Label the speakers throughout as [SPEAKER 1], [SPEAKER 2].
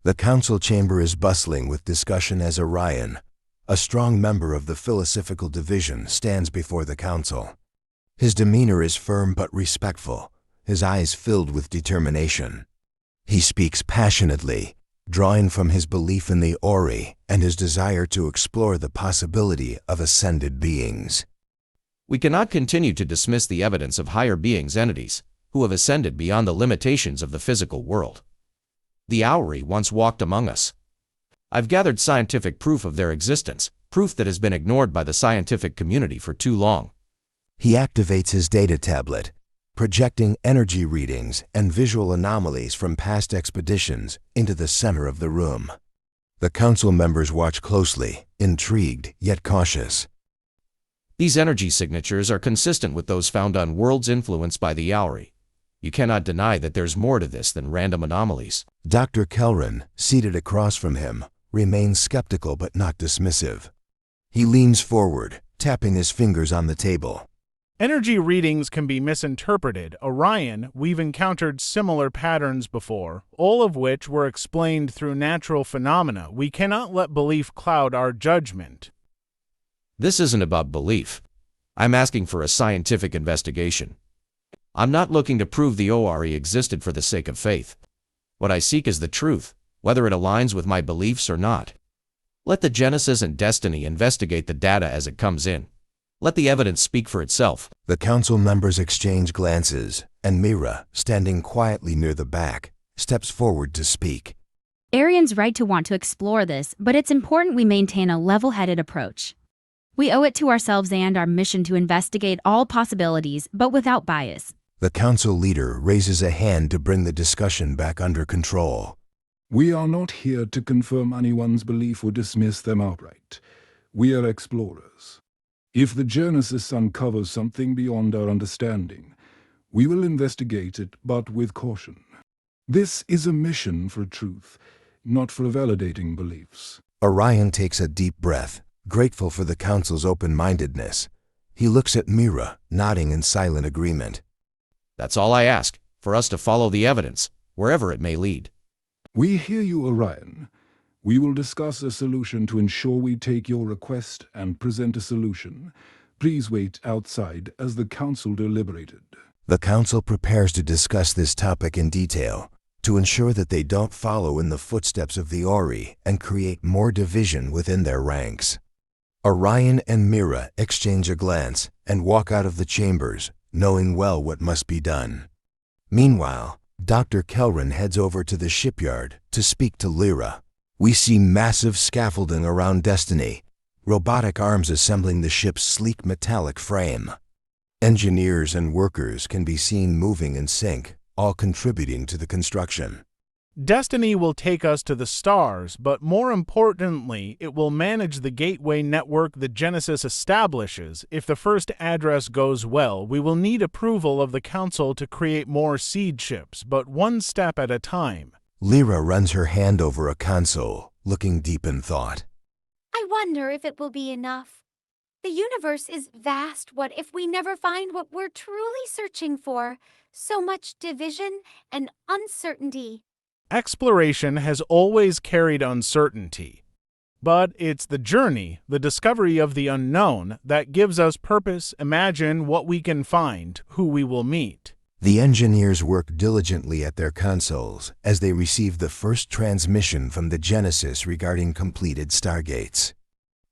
[SPEAKER 1] The council chamber is bustling with discussion as Arion, a strong member of the philosophical division, stands before the council. His demeanor is firm but respectful, his eyes filled with determination. He speaks passionately, drawing from his belief in the Ori and his desire to explore the possibility of ascended beings.
[SPEAKER 2] We cannot continue to dismiss the evidence of higher beings entities who have ascended beyond the limitations of the physical world. The Ori once walked among us. I've gathered scientific proof of their existence, proof that has been ignored by the scientific community for too long.
[SPEAKER 1] He activates his data tablet, projecting energy readings and visual anomalies from past expeditions into the center of the room. The council members watch closely, intrigued yet cautious.
[SPEAKER 2] These energy signatures are consistent with those found on worlds influenced by the Ori. You cannot deny that there's more to this than random anomalies.
[SPEAKER 1] Dr. Kelron, seated across from him, remains skeptical but not dismissive. He leans forward, tapping his fingers on the table.
[SPEAKER 3] Energy readings can be misinterpreted. Arion, we've encountered similar patterns before, all of which were explained through natural phenomena. We cannot let belief cloud our judgment.
[SPEAKER 2] This isn't about belief. I'm asking for a scientific investigation. I'm not looking to prove the Ori existed for the sake of faith. What I seek is the truth, whether it aligns with my beliefs or not. Let the Genesis and Destiny investigate the data as it comes in. Let the evidence speak for itself.
[SPEAKER 1] The council members exchange glances, and Lyra, standing quietly near the back, steps forward to speak.
[SPEAKER 4] Arion's right to want to explore this, but it's important we maintain a level-headed approach. We owe it to ourselves and our mission to investigate all possibilities, but without bias.
[SPEAKER 1] The council leader raises a hand to bring the discussion back under control.
[SPEAKER 5] We are not here to confirm anyone's belief or dismiss them outright. We are explorers. If the Genesis uncovers something beyond our understanding, we will investigate it, but with caution. This is a mission for truth, not for validating beliefs.
[SPEAKER 1] Arion takes a deep breath, grateful for the council's open-mindedness. He looks at Lyra, nodding in silent agreement.
[SPEAKER 2] That's all I ask, for us to follow the evidence, wherever it may lead.
[SPEAKER 5] We hear you, Arion. We will discuss a solution to ensure we take your request and present a solution. Please wait outside as the council deliberated.
[SPEAKER 1] The council prepares to discuss this topic in detail, to ensure that they don't follow in the footsteps of the Ori and create more division within their ranks. Arion and Lyra exchange a glance and walk out of the chambers, knowing well what must be done. Meanwhile, Dr. Kelron heads over to the shipyard to speak to Lyra. We see massive scaffolding around Destiny, robotic arms assembling the ship's sleek metallic frame. Engineers and workers can be seen moving in sync, all contributing to the construction.
[SPEAKER 3] Destiny will take us to the stars, but more importantly, it will manage the gateway network the Genesis establishes. If the first address goes well, we will need approval of the Council to create more seed ships, but one step at a time.
[SPEAKER 1] Lyra runs her hand over a console, looking deep in thought.
[SPEAKER 6] I wonder if it will be enough. The universe is vast. What if we never find what we're truly searching for? So much division and uncertainty.
[SPEAKER 3] Exploration has always carried uncertainty. But it's the journey, the discovery of the unknown, that gives us purpose. Imagine what we can find, who we will meet.
[SPEAKER 1] The engineers work diligently at their consoles as they receive the first transmission from the Genesis regarding completed stargates.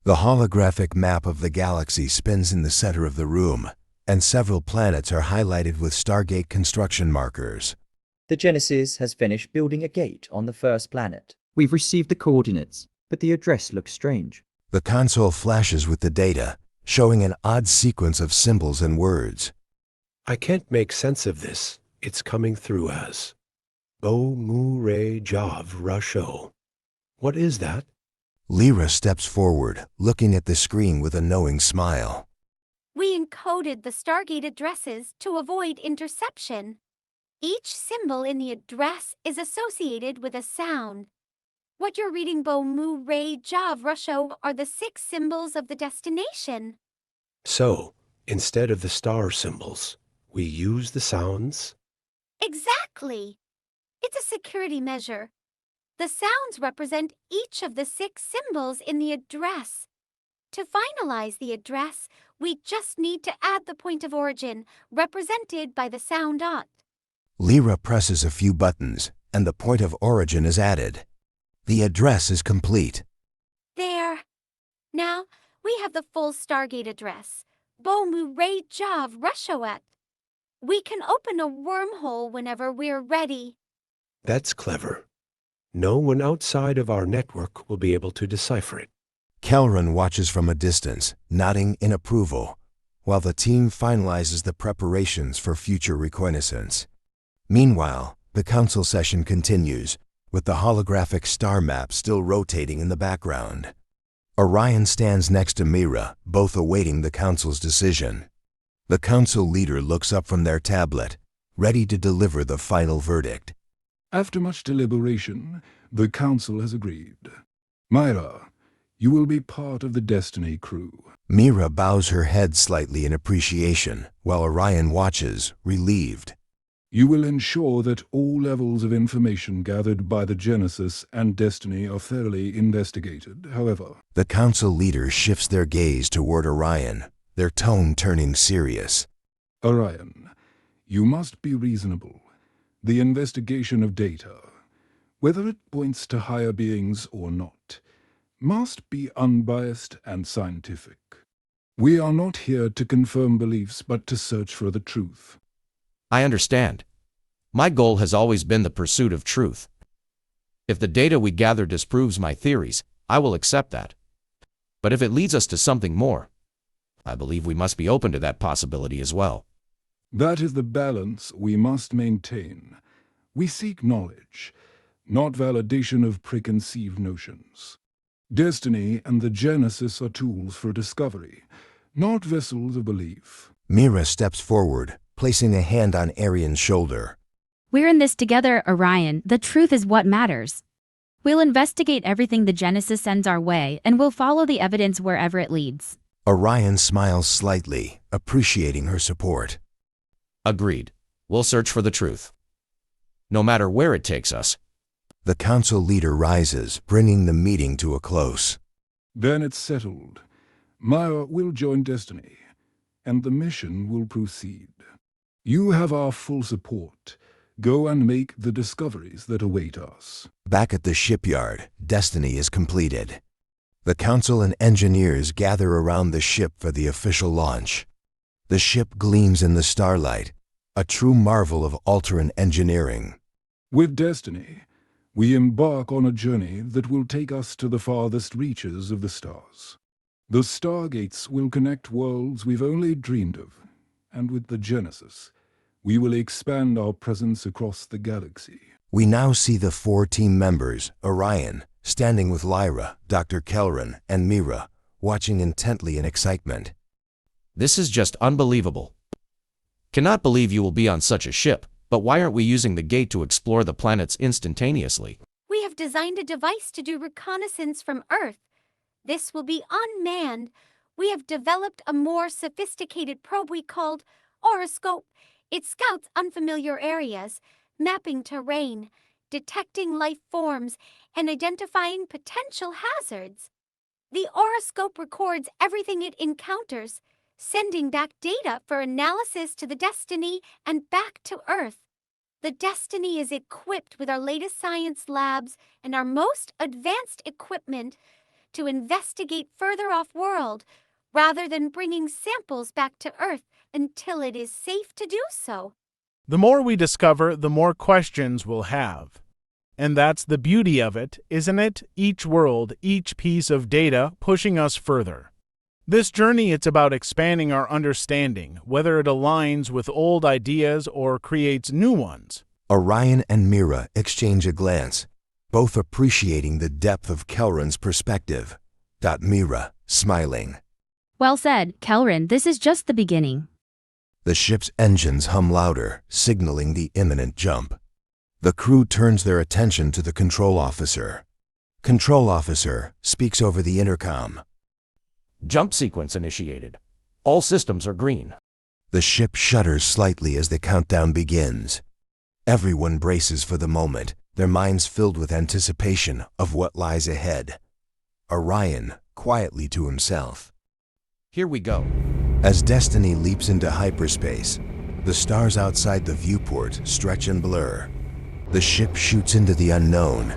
[SPEAKER 1] The holographic map of the galaxy spins in the center of the room, and several planets are highlighted with stargate construction markers.
[SPEAKER 7] The Genesis has finished building a gate on the first planet. We've received the coordinates, but the address looks strange.
[SPEAKER 1] The console flashes with the data, showing an odd sequence of symbols and words.
[SPEAKER 8] I can't make sense of this. It's coming through as Bo Mu Re Jav Rasho. What is that?
[SPEAKER 1] Lyra steps forward, looking at the screen with a knowing smile.
[SPEAKER 6] We encoded the Stargate addresses to avoid interception. Each symbol in the address is associated with a sound. What you're reading, Bo Mu Re Jav Rasho, are the 6 symbols of the destination.
[SPEAKER 8] So, instead of the star symbols, we use the sounds?
[SPEAKER 6] Exactly. It's a security measure. The sounds represent each of the 6 symbols in the address. To finalize the address, we just need to add the point of origin, represented by the sound dot.
[SPEAKER 1] Lyra presses a few buttons, and the point of origin is added. The address is complete.
[SPEAKER 6] There. Now, we have the full Stargate address. Bomu Ray Jav Rushoet. We can open a wormhole whenever we're ready.
[SPEAKER 8] That's clever. No one outside of our network will be able to decipher it.
[SPEAKER 1] Kelron watches from a distance, nodding in approval, while the team finalizes the preparations for future reconnaissance. Meanwhile, the council session continues, with the holographic star map still rotating in the background. Arion stands next to Mira, both awaiting the council's decision. The council leader looks up from their tablet, ready to deliver the final verdict.
[SPEAKER 5] After much deliberation, the council has agreed. Myra, you will be part of the Destiny crew.
[SPEAKER 1] Mira bows her head slightly in appreciation, while Arion watches, relieved.
[SPEAKER 5] You will ensure that all levels of information gathered by the Genesis and Destiny are thoroughly investigated. However,
[SPEAKER 1] the council leader shifts their gaze toward Arion, their tone turning serious.
[SPEAKER 5] Arion, you must be reasonable. The investigation of data, whether it points to higher beings or not, must be unbiased and scientific. We are not here to confirm beliefs, but to search for the truth.
[SPEAKER 2] I understand. My goal has always been the pursuit of truth. If the data we gather disproves my theories, I will accept that. But if it leads us to something more, I believe we must be open to that possibility as well.
[SPEAKER 5] That is the balance we must maintain. We seek knowledge, not validation of preconceived notions. Destiny and the Genesis are tools for discovery, not vessels of belief.
[SPEAKER 1] Mira steps forward, placing a hand on Arion's shoulder.
[SPEAKER 4] We're in this together, Arion. The truth is what matters. We'll investigate everything the Genesis sends our way, and we'll follow the evidence wherever it leads.
[SPEAKER 1] Arion smiles slightly, appreciating her support.
[SPEAKER 2] Agreed. We'll search for the truth, no matter where it takes us.
[SPEAKER 1] The council leader rises, bringing the meeting to a close.
[SPEAKER 5] Then it's settled. Myra will join Destiny, and the mission will proceed. You have our full support. Go and make the discoveries that await us.
[SPEAKER 1] Back at the shipyard, Destiny is completed. The council and engineers gather around the ship for the official launch. The ship gleams in the starlight, a true marvel of Alteran engineering.
[SPEAKER 5] With Destiny, we embark on a journey that will take us to the farthest reaches of the stars. The stargates will connect worlds we've only dreamed of, and with the Genesis, we will expand our presence across the galaxy.
[SPEAKER 1] We now see the 4 team members, Arion, standing with Lyra, Dr. Kelron, and Mira, watching intently in excitement.
[SPEAKER 2] This is just unbelievable. Cannot believe you will be on such a ship, but why aren't we using the gate to explore the planets instantaneously?
[SPEAKER 6] We have designed a device to do reconnaissance from Earth. This will be unmanned. We have developed a more sophisticated probe we called Horoscope. It scouts unfamiliar areas, mapping terrain, detecting life forms, and identifying potential hazards. The Horoscope records everything it encounters, sending back data for analysis to the Destiny and back to Earth. The Destiny is equipped with our latest science labs and our most advanced equipment to investigate further off-world, rather than bringing samples back to Earth until it is safe to do so.
[SPEAKER 3] The more we discover, the more questions we'll have. And that's the beauty of it, isn't it? Each world, each piece of data pushing us further. This journey, it's about expanding our understanding, whether it aligns with old ideas or creates new ones.
[SPEAKER 1] Arion and Mira exchange a glance, both appreciating the depth of Kelron's perspective. Mira, smiling.
[SPEAKER 4] Well said, Kelron. This is just the beginning.
[SPEAKER 1] The ship's engines hum louder, signaling the imminent jump. The crew turns their attention to the control officer. Control officer speaks over the intercom.
[SPEAKER 2] Jump sequence initiated. All systems are green.
[SPEAKER 1] The ship shudders slightly as the countdown begins. Everyone braces for the moment, their minds filled with anticipation of what lies ahead. Orion, quietly to himself.
[SPEAKER 2] Here we go.
[SPEAKER 1] As Destiny leaps into hyperspace, the stars outside the viewport stretch and blur. The ship shoots into the unknown,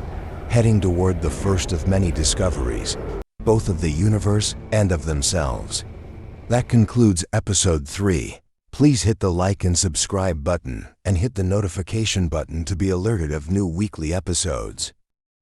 [SPEAKER 1] heading toward the first of many discoveries, both of the universe and of themselves. That concludes episode 3. Please hit the like and subscribe button and hit the notification button to be alerted of new weekly episodes.